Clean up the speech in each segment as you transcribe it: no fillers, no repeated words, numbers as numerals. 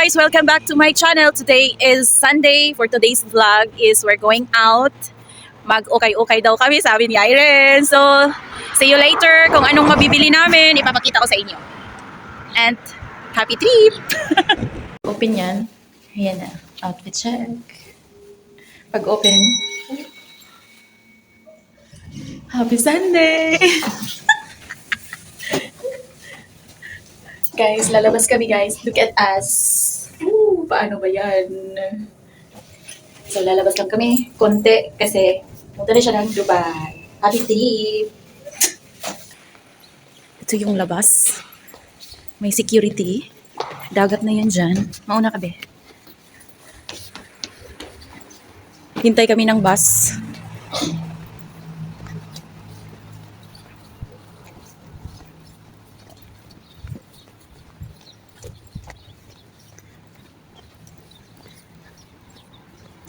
guys! Welcome back to my channel. Today is Sunday. For today's vlog is we're going out. Mag-okay-okay daw kami, sabi ni Irene. So, see you later. Kung anong mabibili namin, ipapakita ko sa inyo. And happy trip! Open yan. Ayan na. Outfit check. Pag open. Happy Sunday! Guys, lalabas kami guys. Look at us. Ooh, paano ba yan? So, lalabas lang kami. Konti kasi punta na siya ng Dubai. Happy trip! Ito yung labas. May security. Dagat na yan dyan. Mauna ka, be. Hintay kami ng bus.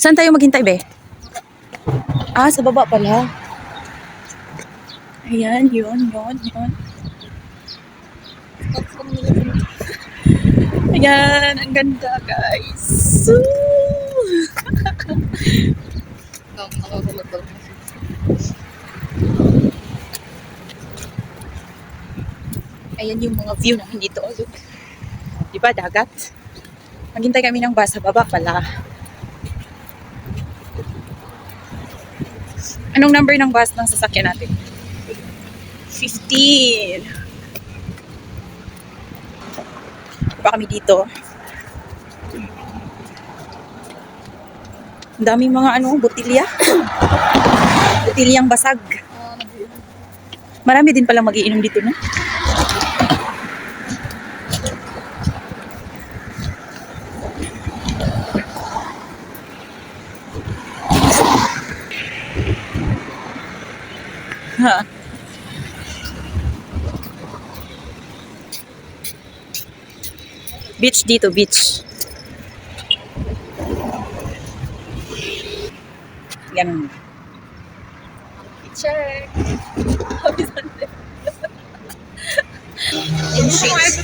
Saan tayo maghintay, be? Ah, sa baba pala. Ayan, yun. Ayan, ang ganda, guys. Ayan yung mga view namin dito. Look. Diba, dagat? Maghintay kami ng bus. Sa baba pala. Anong number ng bus ng sasakyan natin? 15. Pa kami dito. Ang daming mga botilya. Botilyang basag. Marami din pala mag-iinom dito, no? Ha. Beach dito, beach. Yan. Check. Happy Sunday. In sheets.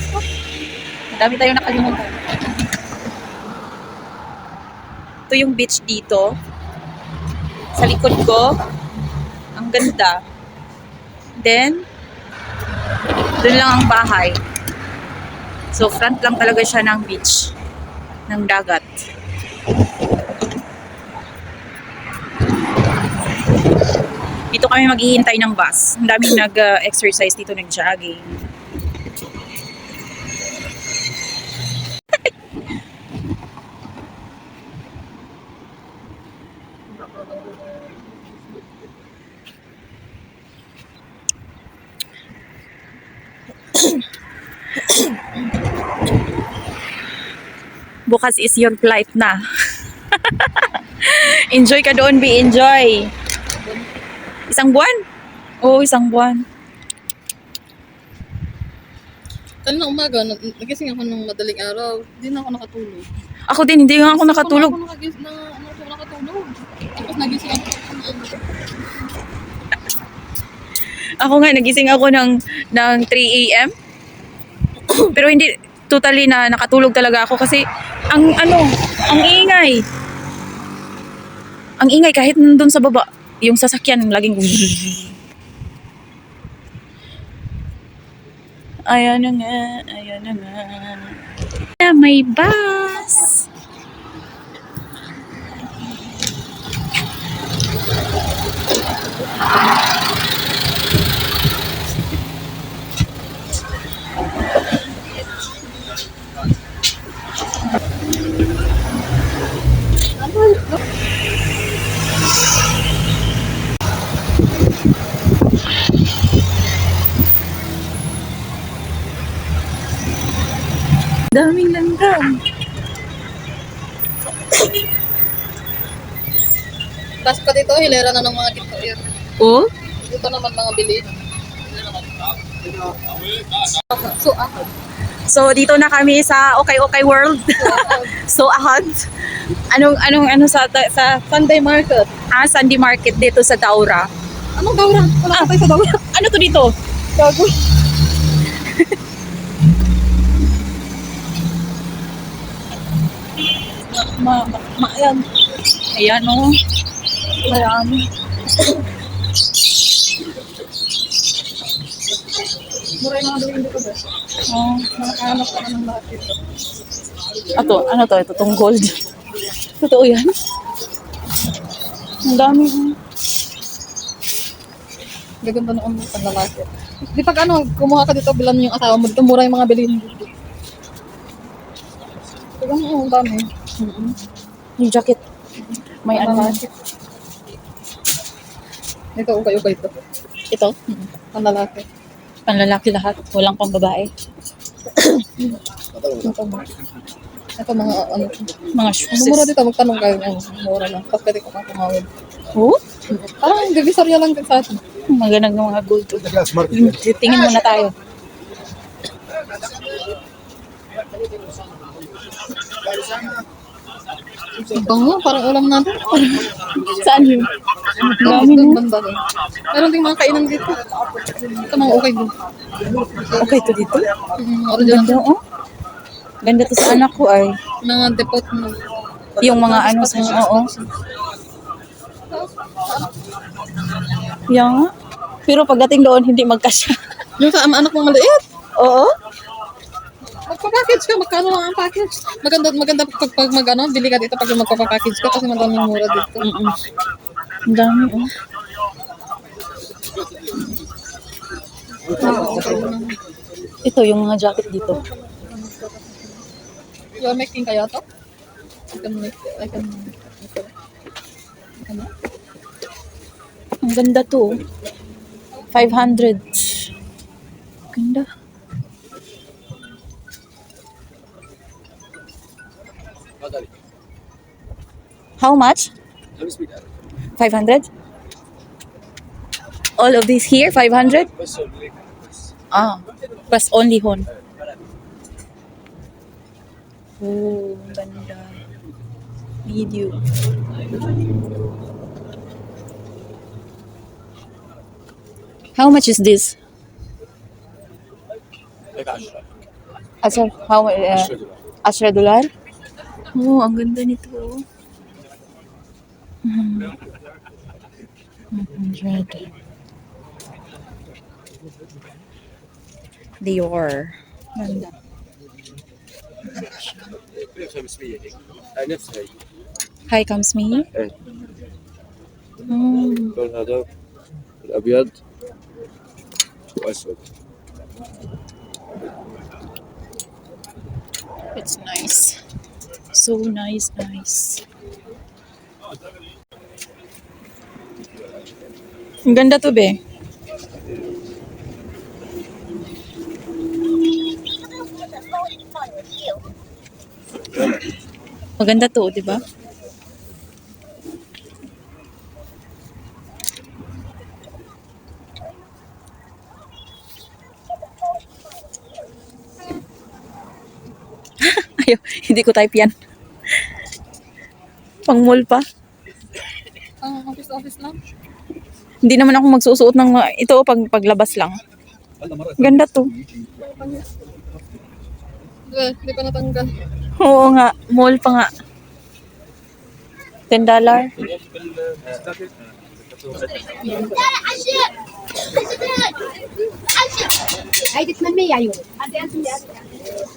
Madami tayong nakalimutan. Ito yung beach dito. Sa likod ko. Ang ganda. Then, dun lang ang bahay. So, front lang talaga siya ng beach. Ng dagat. Dito kami maghihintay ng bus. Ang daming nag-exercise dito, nag-jogging. Bukas is your flight na. Enjoy ka doon, be enjoy. Isang buwan? Oo, isang buwan. Kanina umaga, nagising ako ng madaling araw. Hindi na ako nakatulog. Ako din, hindi nga ako nakatulog. Ako nakatulog. Tapos nagising ako. Ako nga, nagising ako ng 3 a.m. Pero hindi totally na nakatulog talaga ako kasi ang ingay. Ang ingay kahit nandun sa baba, yung sasakyan laging Ayan na nga. May bus. Daming langgam. Tapos pa dito, hilera na ng mga dito. Oh? Dito naman mga bilihin. So dito na kami sa Okay World. So ahad. Anong sa Sunday market. Sunday market dito sa Daura. Anong Daura? Wala ka tayo sa Daura. Ano to dito? Gago. Ayan. Ayan, oh. Marami. Mura yung mga bilhin dito ba? Oh. Nakakahanap ka na ng lahat dito. Ano to? Ito tong gold. Totoo yan? Ang dami. Gaganda na ang panlalaki. Di pag kumuha ka dito, bilan mo yung asawa mo dito, mura yung mga bilhin dito. Tignan mo, ang dami. Yung jacket. May ano. Ito, ukay-ukay ito. Ito. Panlalaki. Panlalaki lahat. Walang pang babae. Ito mga Mga shoes. mura dito, magtanong kayo niyan. Mura lang. Tapos pwede ko kang tumawid. Oh? Parang divisoria lang din sa atin. Magandang mga gold. Tingin muna tayo. Ang bango, parang ulam natin. Saan yun? Dami no? Banda rin. Meron ding mga kainan dito. Ito mga okay dito. Okay to dito? Original. Ganda, oh. Ganda to sa anak ko ay. Mga depot mo. Yung mga ano sa oo. Yan nga. Pero pagdating doon, hindi magkasya. Yung sa anak mong maliit. Oo. Magpa-package ka, magkano lang ang package? Maganda pag bili ka dito pag magpa-package ka kasi madaming mura dito. Ang dami, oh. Ito, yung mga jacket dito. You're making kaya to? I can Ang ganda to. 500. Ganda. How much? 500? All of these here, 500? Ah, plus only hon. Oh, ang ganda. Video. How much is this? Asar, how much? $10? Oh, ang ganda nito. 100. Dior. Ganda. نفسها هي Hi, comes me. إيه. Mm. اللون هذا الابيض واسود. It's nice. So nice. Ang ganda to, be. Maganda to, di ba? Ayaw, hindi ko type yan. Pang mall pa. ang office lang. Hindi naman ako magsusuot ng ito paglabas lang. Ganda to. Hindi pa natanggal. Oo nga, mall pa nga. $10. عايزة تنمي عيونك.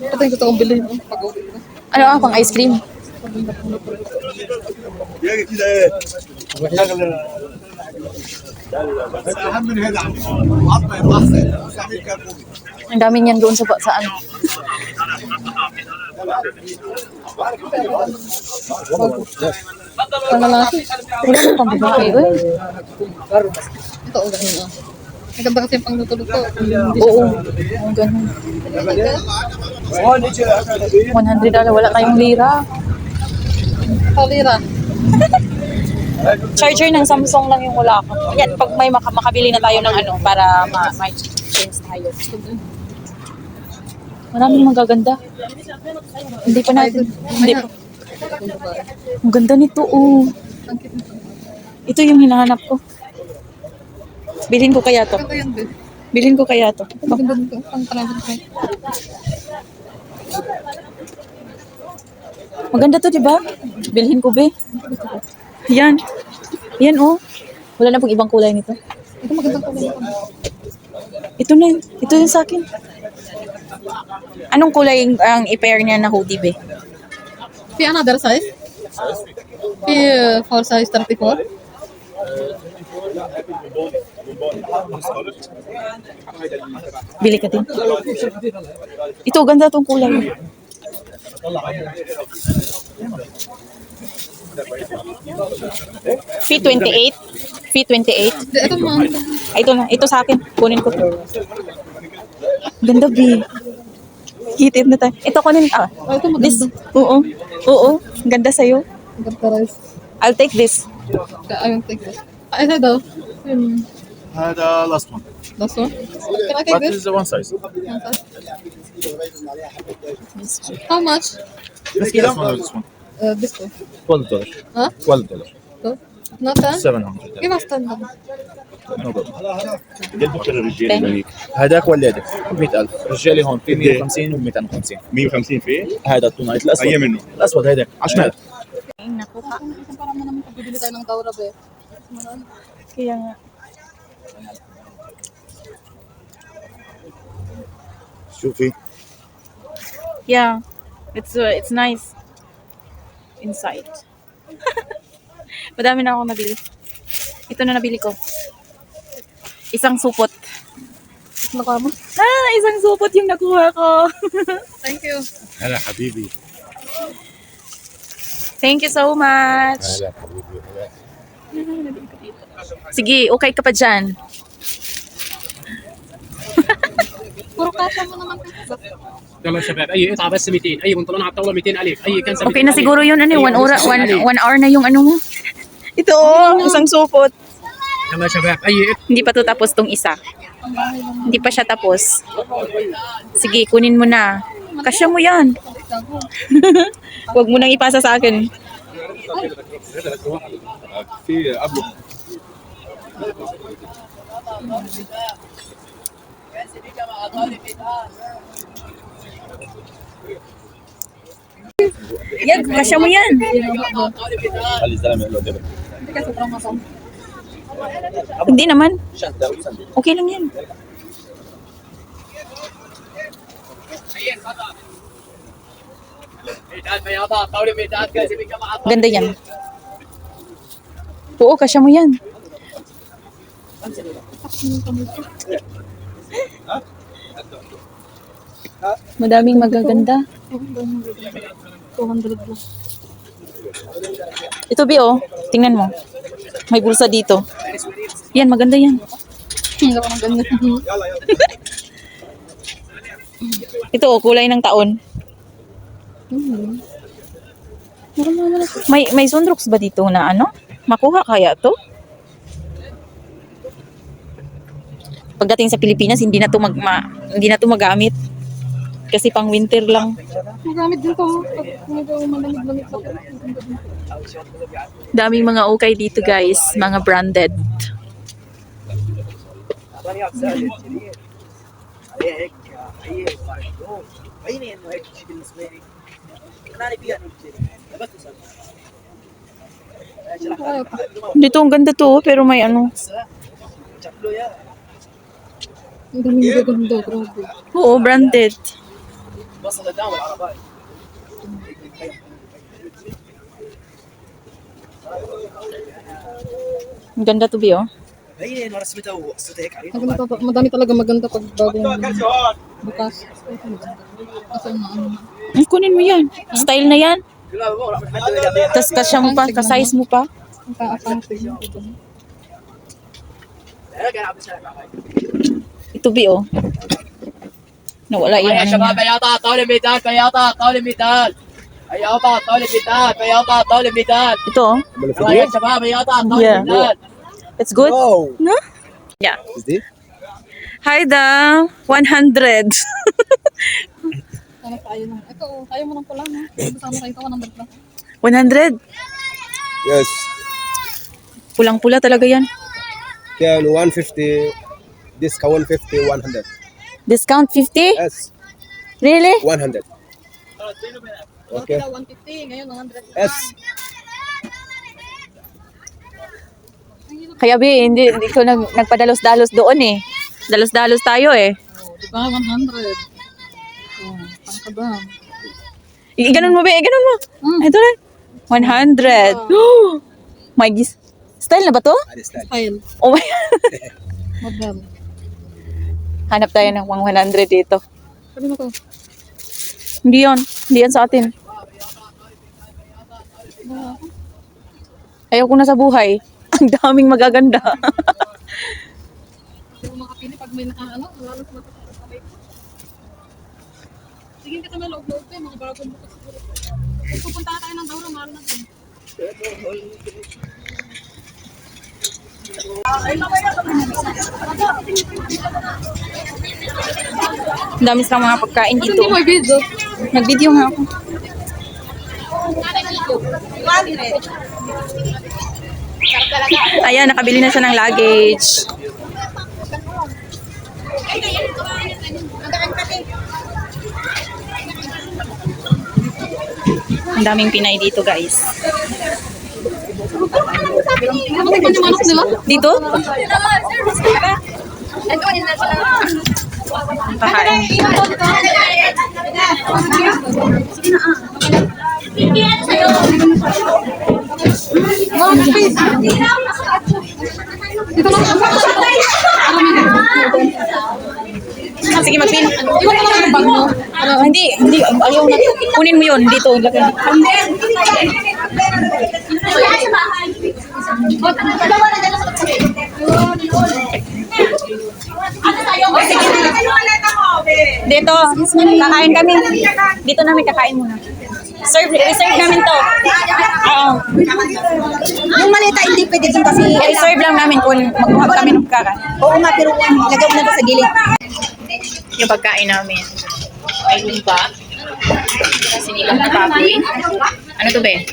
Ito yung gusto kong bilhin. Pag-uwi ko. Ano pang ice cream? Ang dami niyan doon sa ano. Panlalaki. Wala mo pang babae, eh. Ito, ganun ah. Maganda kasi yung pangluto-luto. Oo. Ang ganun. $100. Wala tayong lira. Kalira. Charger ng Samsung lang yung wala ko. Yan, pag may makabili na tayo ng ano, para may change tayo. Maraming magaganda. Hindi pa natin. Hindi pa. Ang ganda nito, oh. Ito yung hinahanap ko. Bilhin ko kaya to. Ito yan, din. Bilhin ko kaya to. Maganda dito. Pang travel ko. Maganda to, di ba? Bilhin ko, be. Yan. Yan, oh. Wala na pong ibang kulay nito. Ito magandang kulay. Ito na. Ito yung sa akin. Anong kulay ang i-pair niya na hoodie, be? Fi another size? Fi for size 34? Bili ka din. Ito, ganda tong kulay. Fee 28. Fee 28. Ito mga Ay, ito na. Ito sa akin. Kunin ko to. Ganda, B. Hitid na tayo. Ito kunin. Ah, ito this. maganda. Oo. Oo. Ganda sa'yo. Maganda rice. I'll take this. I will take this. Ito daw. هذا last one. Last one. Can I take But this? this is the one size. How much? This one or this one? This one. $12. Huh? $12. So, not 10? 700. Give us 10 then. No problem. هذاك ولا هذاك 100,000 رجالي هون في 150 و 250 150 فيه هذا التونايت الاسود أي منه؟ الاسود هذاك 10,000 Nakuha. Para mo naman pagbibili tayo ng Daura, be. Kaya nga. شوفي Yeah. It's nice. Inside. Madami na ako nabili. Ito na nabili ko. Isang supot. Nakuha mo? Isang supot yung nakuha ko. Thank you. هلا حبيبي Thank you so much. هلا حبيبي هلا. Sige, okay ka pa dyan. Puro kasha mo naman. يلا يا شباب اي قطعه بس 200 اي بنطلون على الطاوله 200 الف اي كنزه Okay na siguro yun, ano, 1 hour na yung ano mo. Ito, isang supot. يلا يا شباب اي Hindi pa to tapos tong isa. Hindi pa siya tapos. Sige, kunin mo na. Kasya mo yan. Huwag mo nang ipasa sa akin. في قبله Yan, kasya mo yan. خلي الزلمه يقول له دبر Hindi kasi sobrang masam. Hindi naman. شنطه وسندل Okay lang yan. Ganda yan. Oo, kasya mo yan. Madaming magaganda. 200 plus. Ito, Bi, oh. Tingnan mo. May bulsa dito. Yan, maganda yan. Hindi ko nang ganyan. Ito, oh, kulay ng taon. May sunrocks ba dito na ano? Makuha kaya to? Pagdating sa Pilipinas, hindi na to magamit. Kasi pang winter lang. Magamit din to. Pag medyo malamig-lamig sa Daming mga okay dito, guys. Mga branded. Dito ang ganda to, pero may ano. Ang daming gaganda. Grabe. Oo, branded. Ang ganda to, Bi, oh. Madami talaga maganda pag bagong bukas. Kasi ano. Kunin mo yan. Style na yan. Tapos kasya mo pa, ka-size mo pa. Ang kaakante. Ito, Bi, oh. Nawala yung يا ano شباب niya. بياضة طاولة ميدان بياضة طاولة ميدان بياضة طاولة ميدان بياضة طاولة ميدان Ito, oh. يا شباب بياضة طاولة Yeah. ميدان It's good? No? Yeah. Hi, da. 100. Sana tayo ng... Ito, tayo mo ng pula, no? Kasama tayo ito, 100 lang. 100. Yes, Pulang-pula talaga yan. can 150, discount 150, 100. Discount 50? Yes, Really? 100. Okay. Daw 150, ngayon 100. S. Kaya hindi ko nagpadalos-dalos doon eh. Dalos-dalos tayo eh. Oh, di ba? 100. Oh, pangkabang. Ganun mo, ganun mo. Ito na. 100. My gis. Style na ba to? Style. Oh my. Model. Hanap tayo ng 100 dito. Sabi mo ko. Hindi yan. Hindi yan sa atin. Ayaw ko na sa buhay. Ang daming magaganda. Hindi ko makapili pag may nakaano. Lalo sa matapos. Sige ka kami loob-loob eh. Mga bagong bukas siguro. Kung pupunta tayo ng Dauro, mahal na din. Ang dami silang mga pagkain dito. Hindi mo i-video. Nag-video nga ako. Ayan, nakabili na siya ng luggage. Ang daming Pinay dito, guys. Ano ba yung manok nila? Dito? Pakain. Dito lang. Sige, mag-pin. Iwan mo lang yung bag mo. Hindi. Ayaw na. Kunin mo yun. Dito. Lagyan. Dito. Kakain kami. Dito namin kakain muna. Reserve namin to. Oo. Yung malita hindi pwede dun kasi I-reserve lang namin kung magkuha kami ng pagkain. oo nga pero lagay mo na doon sa gilid. Yung pagkain namin ay lupa. Sinigang na baboy. Ano to, be?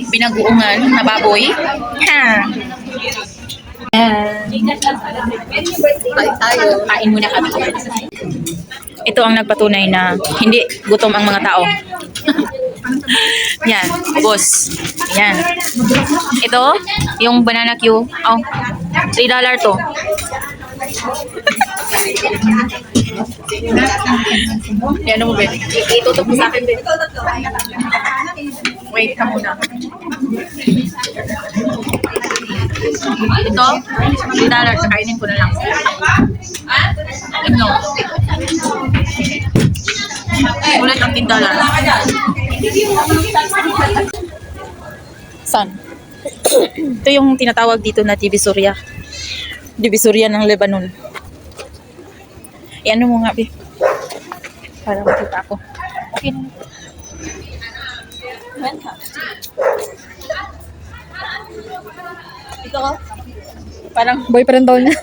Pinaguungan na baboy. Ha! Kain muna kami. Ito ang nagpatunay na hindi gutom ang mga tao. Yan, boss. Yan. Ito, yung banana Q. Oh, $3 to. Yan mo, be. Itutok mo sa akin, be. Wait ka muna. Ito, $3. Kakainin ko na lang. Ano? Ulit ang $10. San? Ito yung tinatawag dito na Divisoria. Divisoria ng Lebanon. Ano mo nga, be? Para makita ako. Okay na. Ito ko. Parang Boyfriend daw niya.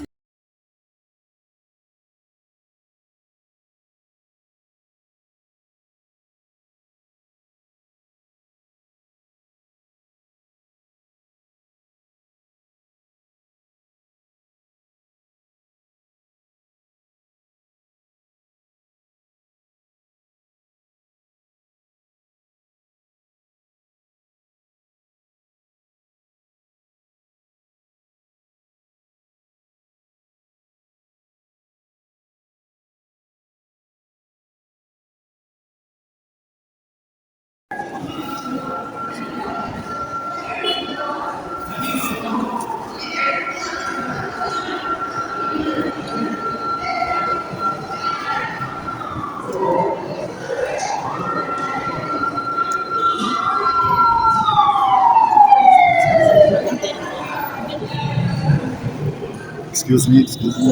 Excuse me, excuse me.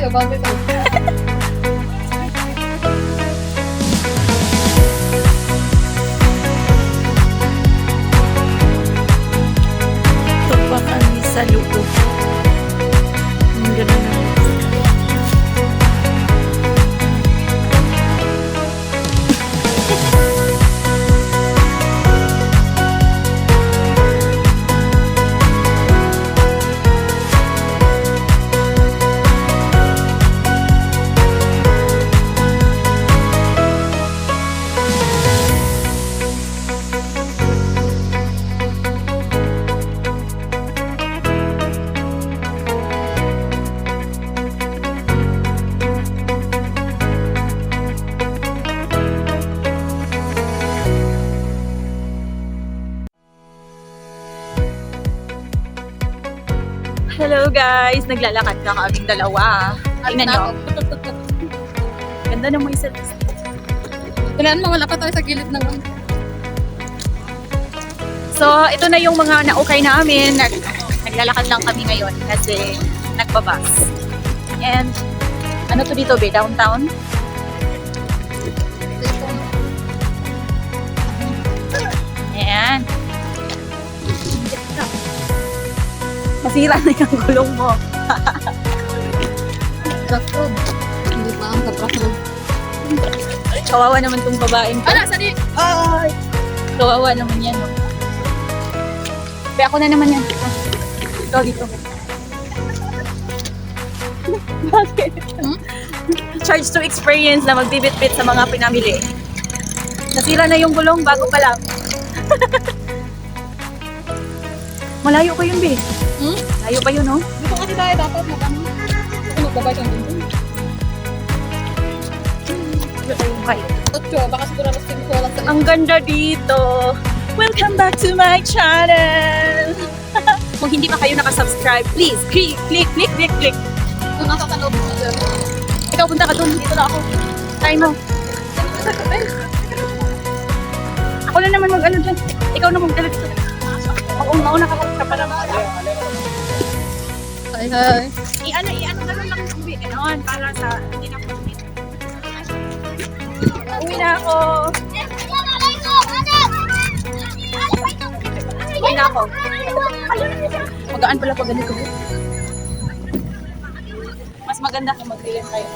bakit? Ito pa kami sa loob. Ang ganda na. Hello guys! Naglalakad na kaming dalawa. Tingnan nyo. Ganda ng may service. Kailangan mawala pa tayo sa gilid ng So, ito na yung mga na-okay namin. Naglalakad lang kami ngayon kasi nagbabas. And, ano to dito be? Downtown? Ayan. Masira na yung gulong mo. truck road. Hindi pa ang truck road. Kawawa naman tong babaeng to. Ala, sali! Ay! Kawawa naman yan. No? Kaya ako na naman yan. Ikaw dito. Bakit? Charge to experience na magbibit-bit sa mga pinamili. Nasira na yung gulong bago pa lang. Malayo pa yun, be. Malayo pa yun, no? Dito kasi tayo dapat mag-ano. Kasi magbabay siyang dito. Okay. Otso, baka siguro mas pinikuha lang sa Ang ganda dito. Welcome back to my channel. Kung hindi pa kayo nakasubscribe, please, click. Kung nasa sa loob mo. Ikaw punta ka dun. Dito na ako. Try mo. Ako na naman mag-ano dyan. Ikaw na mag-dala dito. Mauna ka lang sa parang. Hi. I-ano na lang yung video. Ganoon, para sa hindi na po. Uwi na ako. Uwi na ako. Magaan pala pag ganito. Mas maganda kung mag-dilim kayo.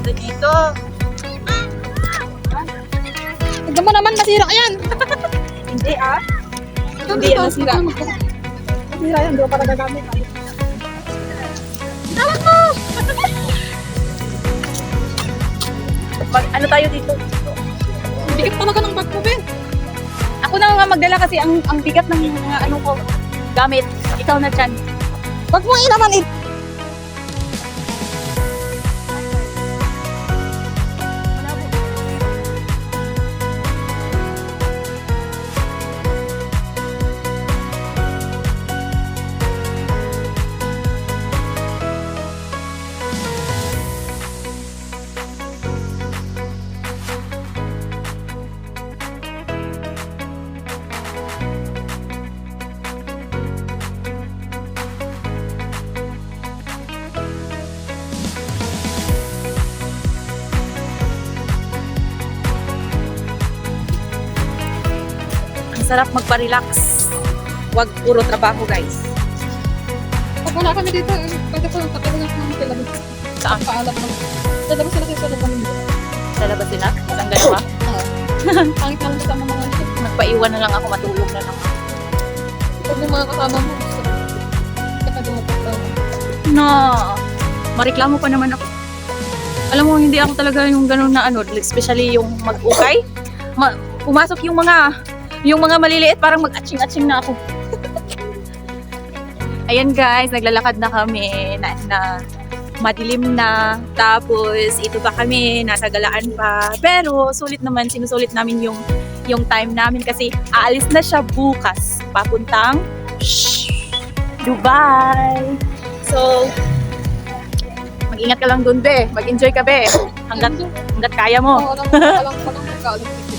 Dito. Tignan mo naman, masira ka yan. Hindi ah. Hindi yan nasira. Masira yan, doon para gagamit. Tawag mo! Ano tayo dito? Bigat talaga ng bag mo, Ben. Ako na nga magdala kasi ang bigat ng mga ano ko gamit. Ikaw na dyan. Wag mo ilaman eh. Sarap magpa-relax. Huwag puro trabaho, guys. Pag wala kami dito, pwede ko lang pakilang ng kilabit. Saan? Paalam lang. Dadabas sila kayo sa labang nito. Sa labas sila? Isang dalawa? Pangit lang sa mga nito. Magpaiwan na lang ako, matulog na lang. Pag yung mga kasama mo, gusto ko. Kapag yung mapagtawa. No. Mareklamo pa naman ako. Alam mo, hindi ako talaga yung ganun na ano, especially yung mag-ukay. Pumasok yung mga maliliit, parang mag-atching-atching na ako. Ayan guys, naglalakad na kami na madilim na. Tapos ito pa kami, nasa galaan pa. Pero sulit naman, sinusulit namin yung time namin kasi aalis na siya bukas. Papuntang Dubai. So, mag-ingat ka lang dun, be. Mag-enjoy ka, be. Hanggat kaya mo. Oo, walang magkaalam.